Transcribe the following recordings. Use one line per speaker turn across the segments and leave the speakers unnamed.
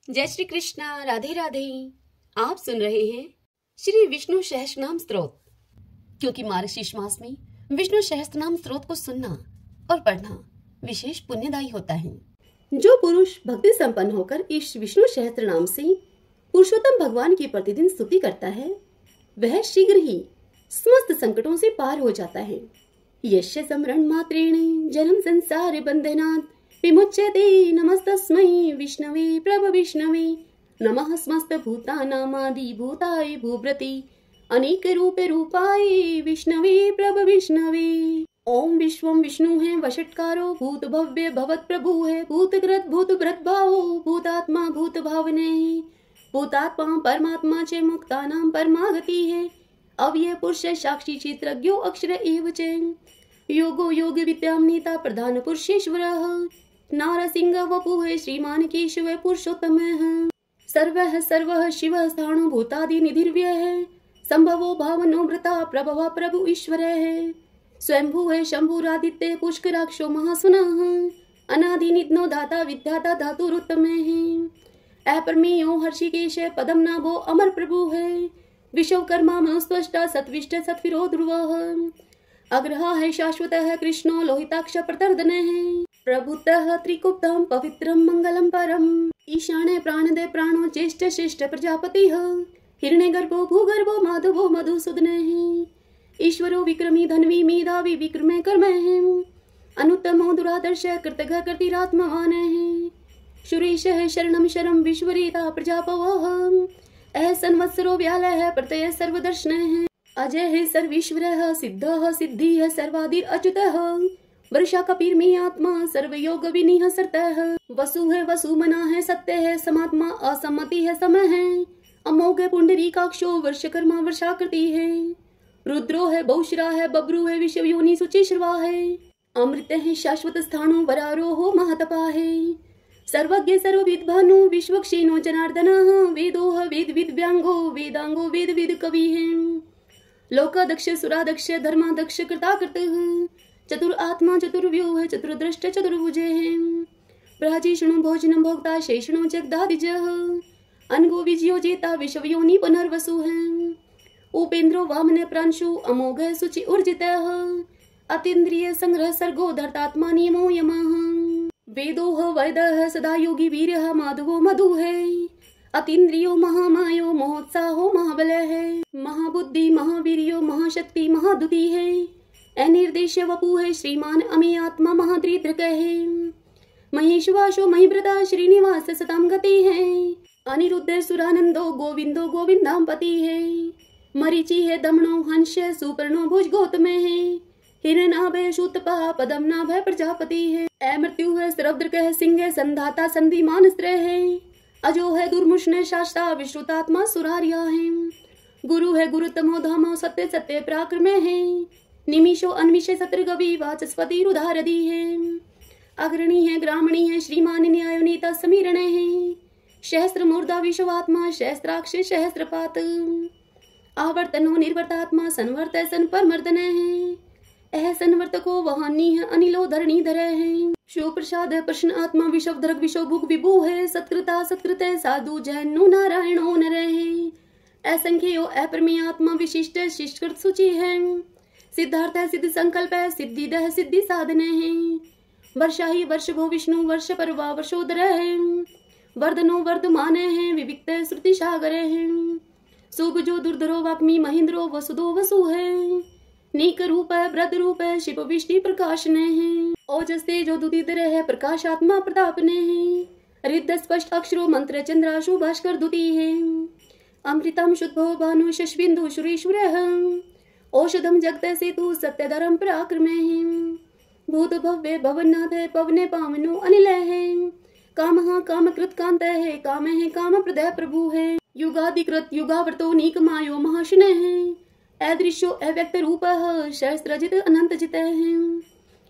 जय श्री कृष्णा, राधे राधे। आप सुन रहे हैं श्री विष्णु सहस्त्रनाम स्तोत्र, क्योंकि मार्गशीर्ष मास में विष्णु सहस्त्रनाम स्तोत्र को सुनना और पढ़ना विशेष पुण्यदायी होता है। जो पुरुष भक्ति संपन्न होकर इस विष्णु सहस्त्रनाम से पुरुषोत्तम भगवान की प्रतिदिन स्तुति करता है, वह शीघ्र ही समस्त संकटों से पार हो जाता है। यस्य स्मरण मात्रेण जन्म संसार बंधनात् विमुच्यते। नमस्तस्मै विष्णवे प्रभ विष्णवे। नमः समस्त भूतानामादि भूताय भूभृति अनेक रूपे रूपाय विष्णवे प्रभ विष्णवे। ओम विश्वम विष्णु है वषट्कारो भूत भव्य भवत प्रभु है। भूतकृत भूत भृत भावो भूतात्मा भूत भावने। भूतात्मा परमात्मा च मुक्तानां परमागति है। अव्यय पुरुष साक्षी चित्रज्ञो अक्षर एव च। योगो योग विद्याम नेता प्रधान पुरुषेश्वरः। नारसिंह वपुः श्रीमान केशव पुरुषोत्तमः। सर्वः सर्वः शिवः स्थाणु भूतादि निधिर्व्यः। संभवो भावनो भृता प्रभव प्रभु ईश्वरः। स्वयंभू है शंभुरादित्य पुष्कराक्षो महासुनः। अनादि निधनो दाता विद्याता धातुरुत्तमः। अपरमेयो हर्षिकेश पदम नाभो अमर प्रभु है। विश्वकर्मा मनुस्वष्टा सत्विष्ट सत्विरो ध्रुवः। अग्रहा है शाश्वत है कृष्णो लोहिताक्ष प्रतर्दन है। प्रभुतः त्रिकुप्तम पवित्रम मंगलम परम। ईशाने प्राणदे प्राणो ज्येष्ठ श्रेष्ठ प्रजापति हिरण्य गर्भो भूगर्भो माधवो मधुसूदन है। ईश्वरो विक्रमी धनवी मेधावी विक्रमे कर्म है। अनुत्तमो दुरादर्श कृतघ कृतिरात्मवान है। सुरेश है शरणम शरम विश्वरेता प्रजापवः। अह संवत्सरो व्याल है प्रत्यय सर्वदर्शन है। अजय है सर्वेश्वर सिद्ध सिद्धि है सर्वादिर अच्युतः। वर्षा कपीर में आत्मा सर्वयोग विनिह सरतः। वसु है वसुमना है सत्य है समात्मा असम्मति है समय है। अमोघ पुंडरीकाक्षो वर्षकर्मा वर्षाकृति है। रुद्रो है बहुश्रा है बब्रू है विश्व योनि सुचि श्रवा है। अमृत है शाश्वत स्थाणु वरारोहो महतपा है। सर्वज्ञ सर्वविद भानु विश्वक्षेनो जनार्दनः। वेदोह वेद विद व्यांगो वेदांगो वेद विद कवि है। लोकादक्ष सुरादक्ष धर्मादक्ष कृताकृतः। चतुर आत्मा चतुर्व्यूह चतुर्दृष्ट चतुर्भुजे है। प्राजीषणो भोजनम भोक्ता शेषणो जगदादिजः। अनगो विजयो जेता विश्वयोनि पुनर्वसु है। उपेन्द्रो वामन प्रांशु अमोघ सुचि ऊर्जितः। अतीन्द्रिय संग्रह सर्गो धर्तात्मा नियमो यमः। वेदोह वैदः सदा योगी वीरः माधवो मधु है। अतीन्द्रियो महामायो महोत्साहो महाबल है। महाबुद्धि महावीर्यो महाशक्ति महादुति है। अनिर्देश वपु है श्रीमान अमे आत्मा महाद्रिद्रक है। महेशवासो महिव्रता श्रीनिवास सताम गति है। अनिरुद्ध सुरानंदो गोविंदो गोविंदाम्पति है। मरीचि है दमनो हंस सुपर्णो भुज गौतम है। हिरणाभय शूतपा पदमनाभय प्रजापति है। अमृत्यु है सरवद्रक है सिंह संधाता संधि मानस्त्र है। अजो है दुर्मुष्ण शास्ता विश्रुतात्मा सुरारिया है। गुरु है गुरुतमो धामो सत्य सत्य पराक्रम है। निमिषो अन्विष सत्र गवि वाचस्पति रुधारदी है। अग्रणी है ग्रामणी है श्रीमान न्याय नेता समीरण है। सहस्त्र मूर्धा विश्वात्मा सहस्त्राक्ष सहस्त्रपात। आवर्तनो निर्वर्तात्मा संवर्त सन परमर्दन है। अह संवर्तको वहानी है अनिलो धरणीधर है। शिव प्रसाद प्रश्न आत्मा विश्व धर्ग विश्व भुग विभु है। सत्कृता सत्कृत साधु जैनो नारायणो नर है। असंख्यो अपरमे आत्मा विशिष्ट शिष्टकृत सूचि है। सिद्धार्थ है सिद्ध संकल्प है सिद्धिदह सिद्धि साधन है। वर्षा ही वर्ष भो विष्णु वर्ष परवा वर्षोदर है। वर्धनो वर्धमान है विविक्त श्रुति सागर है। सुभजो दुर्धरो वाग्मी महेंद्रो वसुदो वसु है। नीक रूप है वृद्ध रूप है शिव विष्णु प्रकाशन है। ओजस तेजो दुतिधर है प्रकाशात्मा प्रतापन है। रिद्ध स्पष्ट अक्षरो मंत्र चंद्राशु भास्कर दुति है। अमृतम शुद्धो भानु शशबिंदु सुरेश्वर। औषधम जगत सेतु सत्य धर्म पराक्रम है। भूत भव्य भवनाथ है पवने पावनो अनिल है। काम कामकृत कांत है काम प्रदय प्रभु है। युगाधिकृत युगावर्तो नीक मायो महाशन है। अदृश्यो अव्यक्त रूप सहस्त्रजित अनंत जित है।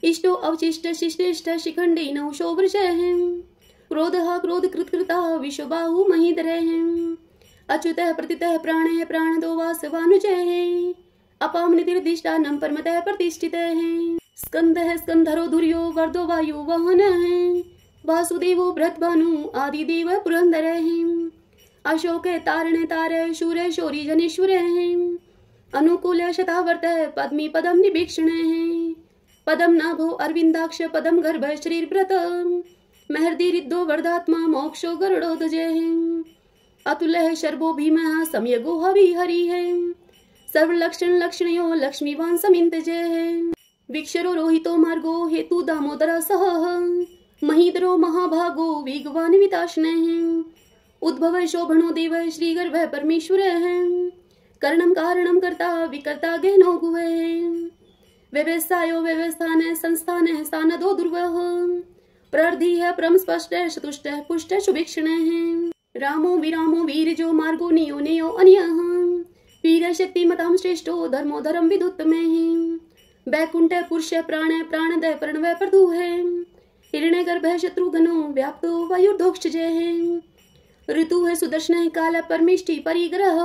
इष्टो अवशिष्ट शिष्टेष्ट शिखंडी नवशो वृष है। क्रोध क्रोध कृतकृता विश्वबाहु महीधर है। अच्युत प्रतित प्राण प्राण दो वासवानुज है। अपाम निर्दिष्टानम परमतः प्रतिष्ठित है। स्कंद है स्कंधरो धुर्यो वर्धो वायु वहन है। वासुदेवो भृतभानु आदिदेव पुरंदरः अशोके तारणे तारे शूरे शौरी जनेश्वरः अनुकूल शतावर्तः पद्मी पदम निभीक्षणः पदम नाभो अरविंदाक्ष पदम गर्भ शरीरव्रत महर्दि रिद्धो वर्धात्मा मोक्षो गरुड़ो ध्वजः अतुलः शर्भो भीमः सम्यगो हवि हरिः सर्वलक्षण लक्षणयो लक्ष्मीवान् समिन्तजः विक्षरो रोहितो मार्गो हेतु दामोदर सह महीधरो महाभागो वेगवान् विताशनः उद्भव शोभनो देव श्रीगर्भ परमेश्वरः करणं कारणं कर्ता विकर्ता गहनो गुवः व्यवस्थायो व्यवस्थान संस्थान सानदो दुर्वः प्रर्धिः परम स्पष्ट चतुष्ट पुष्ट सुभिक्षणः रामो विरामो वीरजो मार्गो नियो नेयो अन्यः वीर शक्ति मतां श्रेष्ठो धर्मो धर्म विदुत्तमः वैकुंठ पुरुष प्राण प्राणदय प्रणव प्रदुः हिरण्यगर्भ शत्रुघ्नो व्याप्तो वायुर्धोक्षजः ऋतुः सुदर्शन काल परमेष्टि परिग्रह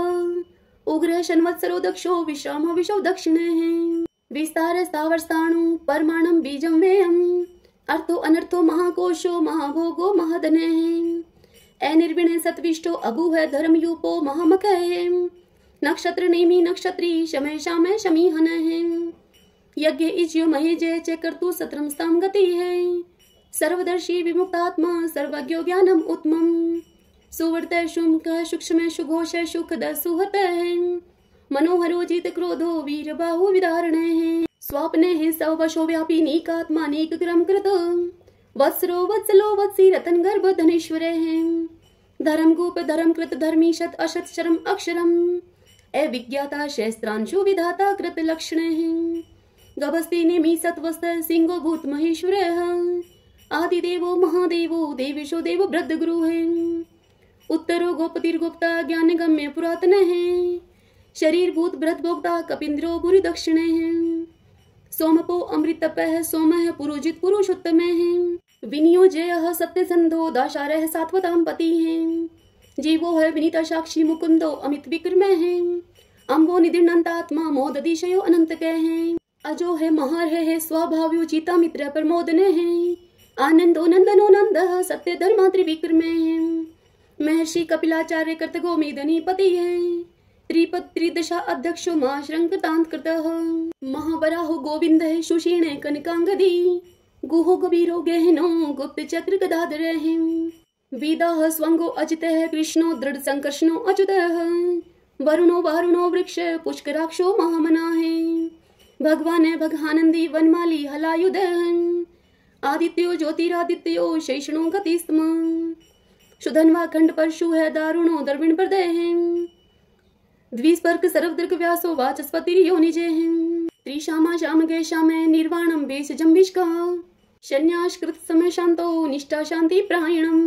उग्र शन्वत्सरो दक्षो विश्रामो विशो दक्षिणः विस्तार स्थावरस्थाणु परमाणु बीजं वेयम् अर्थो अनर्थो महाकोशो महाभोगो महाधनः अनिर्विण सत्विष्टो अभूह धर्मयूपो महामखः नक्षत्र नेमि नक्षत्री शमय शामय शमीहनः यज्ञ इज्यो महेजय च कर्तु सत्रम स्ताम गतिः सर्वदर्शी विमुक्तात्मा सर्वज्ञो ज्ञानम उत्तमम् सुवर्त शुंक सूक्ष्म सुघोष सुखद सुहतः मनोहरो जित क्रोधो वीर बाहु विदारणः स्वाप्ने सवशो व्यापी नीकात्मा नीक क्रम कृत वत्सरो वत्सलो वत्सी रतन गर्भ धनेश्वरः धर्म गोप धर्म कृत धर्मी शत अशत शरम अक्षरम अविज्ञाता शस्त्रांशु विधाता कृत लक्षणः गभस्ति नेमि सत्वस्त सिंहो भूत महेश्वरः आदिदेवो महादेवो देवेशो देव वृद्ध गुरुः उत्तरो गोपतिर्गुप्ता ज्ञान गम्य पुरातनः शरीर भूत भृत भोक्ता कपिंद्रो भूरि दक्षिणः सोमपो अमृतपः सोमः पुरोजित पुरुषोत्तमः विनियोजयः सत्यसंधो दाशारः सात्वतां पतिः जीवो है विनीता साक्षी मुकुंदो अमित विक्रमः अम्बो निधिर्नंतात्मा मोददिशयो अनंतकः अजो है महार है स्वभाव्यो जीता मित्र प्रमोदनः आनंदो नंदनो नंदः सत्य धर्मा त्रिविक्रमः महर्षि कपिलाचार्य कर्तगो मेदनी पति है त्रिदशा अध्यक्षो महाश्रंकृतांत कृतः महावराहो गोविंदः सुषीणे कनकांगदी गुहो गभीरो गहनो गुप्त चक्र गदाधरः वेदाः स्वंगो अजितः कृष्णो दृढ़ संकर्षणो अच्युतः वरुणो वारुणो वृक्ष पुष्कराक्षो महामनाः भगवान भगानंदी वनमाली हलायुधः आदित्यो ज्योतिरादित्यो शैषणो गतिस्तम सुधन्वा खंड परशु है दारुणो दर्विण प्रदय द्विस्पर्क सर्वदृक व्यासो वाचस्पतिर्यो निजः त्रिशामा शाम गे शामे निर्वाणम वेश जम्बिष्का शन्यास कृत समय शांतो निष्ठा शांति प्रायणम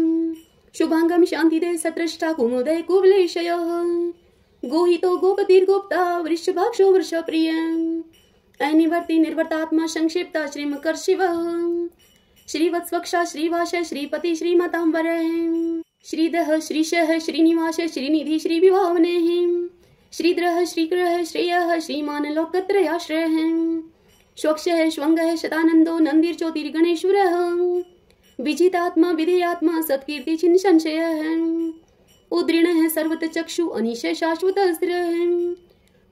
शुभांगम शांति दे सत्रष्टा कुमोदय कुवलेशयः गोहितो गोपतिर्गोप्ता वृषभाक्षो वृषप्रिय अनिवर्ति निर्वर्तात्मा संक्षिप्ता श्रीमकर शिवः श्रीवत्स्वक्षा श्रीवास श्रीपति श्रीमतांबरः श्रीदः श्रीशः श्रीनिवास श्रीनिधि श्रीविभावनेः श्रीद्रः श्रीकृः श्रेयः श्रीमान लोकत्रयाश्रयः स्वक्षः श्वंगः शतानंदो नंदिर्ज्योतिर्गणेश्वरः विजितात्मा विधेयात्मा सत्कीर्ति छिन्न संशयः उद्रीणः सर्वत चक्षु अनिश शाश्वत स्थिरः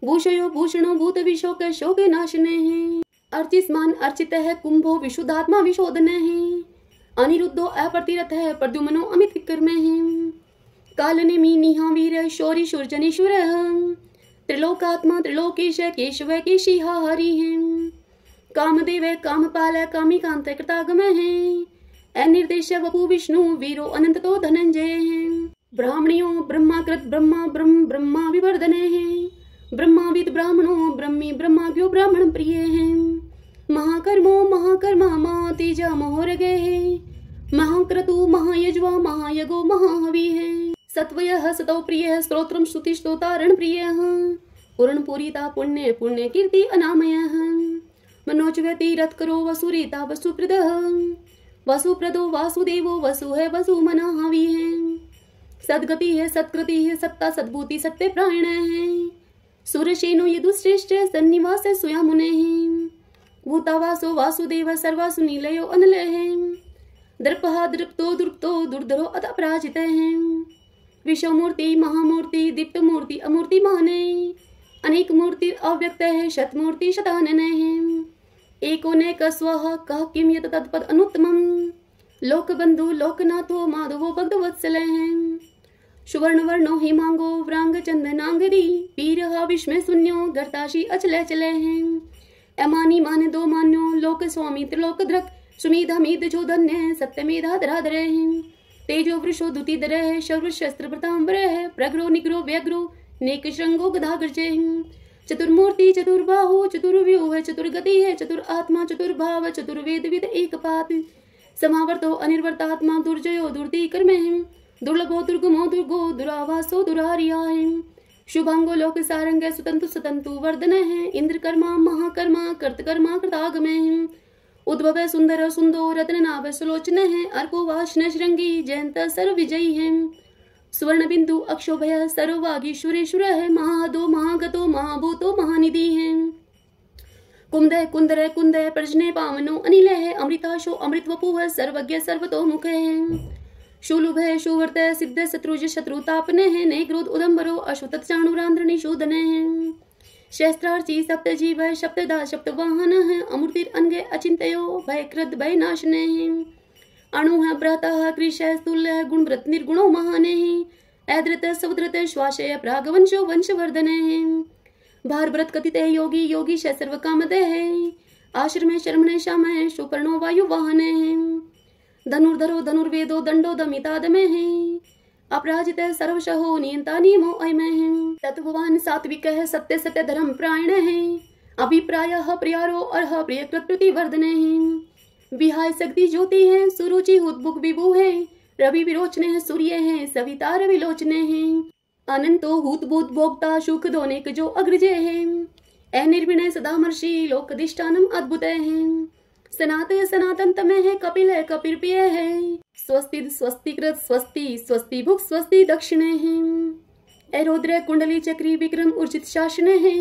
भूषयो भूषणो भूत विशोक शोक नाशनः अर्चिस्मान अर्चितः कुंभो विशुद्धात्मा विशोधनः अनिरुद्धो अप्रतिरथः प्रद्युम्नो अमित विक्रमः कालनेमि निहावीर शौरी शूरजनेश्वरः त्रिलोकात्मा त्रिलोकेश केशव केशिहा हरिः कामदेव कामपाल कामिकांत कृतागमः अनिर्देश वपु विष्णु वीरो अनंततो धनंजयः ब्राह्मणियो ब्रह्माकृत ब्रह्मा ब्रह्म ब्रह्मा विवर्धनः ब्रह्माविद ब्राह्मणो ब्रह्मी ब्रह्माज्ञो ब्राह्मण प्रियः महाकर्मो महाकर्मा महातेजा महोरगः महाक्रतु महायज्वा महायगो महाहविः सत्वयः सतो प्रियः स्तोत्रम श्रुति स्तोतारण प्रियः पूर्णपूरिता पुण्य पुण्य कीर्ति अनामयः मनोजव्यति रथकरो वसुरीता वसुप्रदः वसुप्रदो वासुदेवो वसु है वसु मनाहवि है सदगति है सत्कृति है सत्ता सद्भूति सत्य प्रायण है सुरसेनो यदुश्रेष्ठ सन्निवास स्वयं मुने भूतावासो वासुदेव सर्वासु नीलयो अनल है दर्पः दृप्तो दुर्प्तो दुर्धरो अत अपराजितः विश्वमूर्ति महामूर्ति दीप्तमूर्ति अमूर्ति माने अनेक मूर्ति अव्यक्त है शतमूर्ति शतानन है एकोनेक स्वः कह किम यत तत्पद अनुत्तमम् लोकबंधु लोकनाथो माधवो भक्तवत्सल है सुवर्ण वर्णो हिमांगो व्रांग चंदनांगरी पीरहा विस्मय शून्यो गर्ताशी अचले चले हैं अमानी मान दो मान्यो लोक स्वामी त्रिलोकधृक सुमेधा मीद जो धन्य सत्यमेधा धराधर हैं तेजो वृषो दुति दर है शौर्य शस्त्र प्रतांबर है प्रग्रो निग्रो व्यग्रो नेक श्रृंगो गदागर्जे चतुर्मूर्ति चतुर्बाहु चतुर्व्यूह चतुर्गति है चतुर आत्मा चतुर्भाव चतुर्वेद विद एक पात समावर्तो अनिर्वर्तात्मा दुर्जयो दुर्ति कर्मे दुर्लभो दुर्गमो दुर्गो दुरावासो दुरारिया है शुभांगो लोक सारंग सुतंतु सुतंतु वर्धन है इंद्र कर्मा महाकर्मा कर्तकर्मा कृतागम है उद्भव सुंदर सुंदो रत्न नाभ सुलोचन है अर्को वाष्ण श्रृंगी जयंत सर्व विजयी है सुवर्ण बिंदु अक्षोभय सर्ववागीश्वरेश्वर है महादो महागतो महाभूतो महानिधि है कुंदय कुंदर कुंदय प्रजने पावनो अनिल है अमृताशो अमृत वपु है सर्वज्ञ सर्वतो मुख है शूलुभ है सुवर्त सिद्ध शत्रुज शत्रुतापने है ने क्रोध उदम्बरो अशुत चाणुरांध्र निशोधन है शस्त्रार्ची सप्त जीव है सप्तदा सप्त वाहन है अमृतिर अनगे अचिंतयो भय कृत भय नाशने है अणु है ब्रता है कृष है स्थूल है गुण व्रत निर्गुणो महान है ऐद्रत समुद्रत श्वासय प्रागवंशो वंशवर्धन है भार व्रत कथित है योगी योगी श सर्व कामद है आश्रम शर्मणे श्याम है सुपर्णो वायु वाहन है धनुर्धरो धनुर्वेदो दंडो दमितादमे है अपराजित सर्वशहो नियंता नियमो अयमे है तत्ववान सात्विक है सत्य सत्य धर्म प्रायण है अभिप्राय प्रियारो अर्ह प्रिय कृत वर्धन है विहाय शक्ति ज्योति है सुरुचि हुतबुक विभु है रवि विरोचने है सूर्य है सविता रवि लोचने है अनंतो हुतभूत भोक्ता सुख दोनेक जो अग्रजय है अनिर्विणय सदामर्षि लोकधिष्ठानम अद्भुत है सनातय सनातन तमे है कपिल है कपिल प्रिय है स्वस्ति स्वस्तिकृत स्वस्ति स्वस्ति भुक स्वस्ति दक्षिणे है एरोद्र कुंडली चक्री विक्रम उर्जित शासन है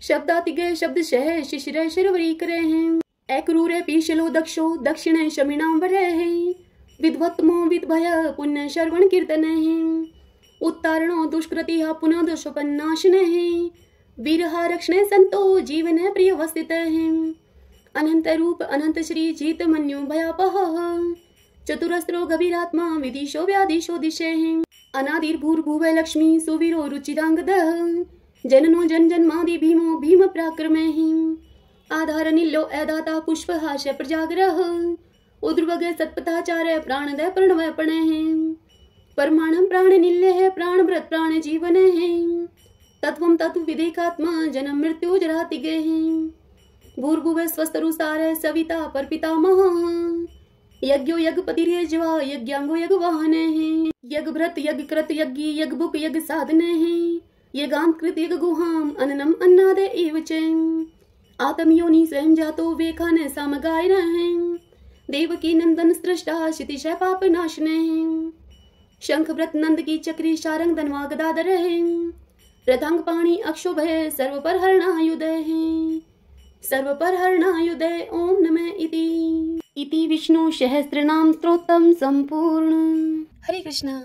शब्दातिगय शब्द शह शिशिर शिरवरी करे हैं एक्रूरे पीशलो दक्षो दक्षिणे शमिनाम वरे है विद्वत्मो विद्भय पुण्य श्रवण कीर्तन है उत्तारणो दुष्कृति पुनः दोषोपन्नाशन है वीरहा रक्षणे संतो जीवन प्रिय वस्तित है अनंत रूप अनंत श्री जीत मन्यु भयापह चतुरस्रो गभीरात्मा विदिशो व्यादिशो दिशे अनादिर्भूर्भुव लक्ष्मी सुवीरो रुचिरांगद जननो जन जन्मादि भीमो भीम प्राक्रमे आधार नीलो ऐदाता पुष्पहास प्रजाग्रह उद्रवग सत्पथाचार प्राणदय प्रणवय पणे परमाणम प्राण निल्य है प्राण व्रत प्राण जीवन है तत्वम तत्व विदेकात्मा जन्म मृत्यु जरातिगे भूर्भुव स्वस्तरुसार सविता पर पितामह यज्ञो यज्ञपतिर्यज्वा यज्ञांगो यज्ञ वाहन है यज्ञ भ्रत यज्ञ कृत यज्ञ यज्ञ भुक यज्ञ साधन है यज्ञांत कृत यज्ञ गुहाम अन्नम अन्नादे एव च आत्म योनि स्वयं जातो वेखान सामगायन है देवकी नंदन सृष्टा क्षितिश पाप नाशन है शंख व्रत नंद की चक्री शारंग धनवा गदाधर है रथांग पाणी अक्षोभ है सर्व पर हरणायुध है सर्व पर हरणायुध ओम नमः इति विष्णु सहस्त्रनाम स्तोत्रम संपूर्ण। हरे कृष्णा।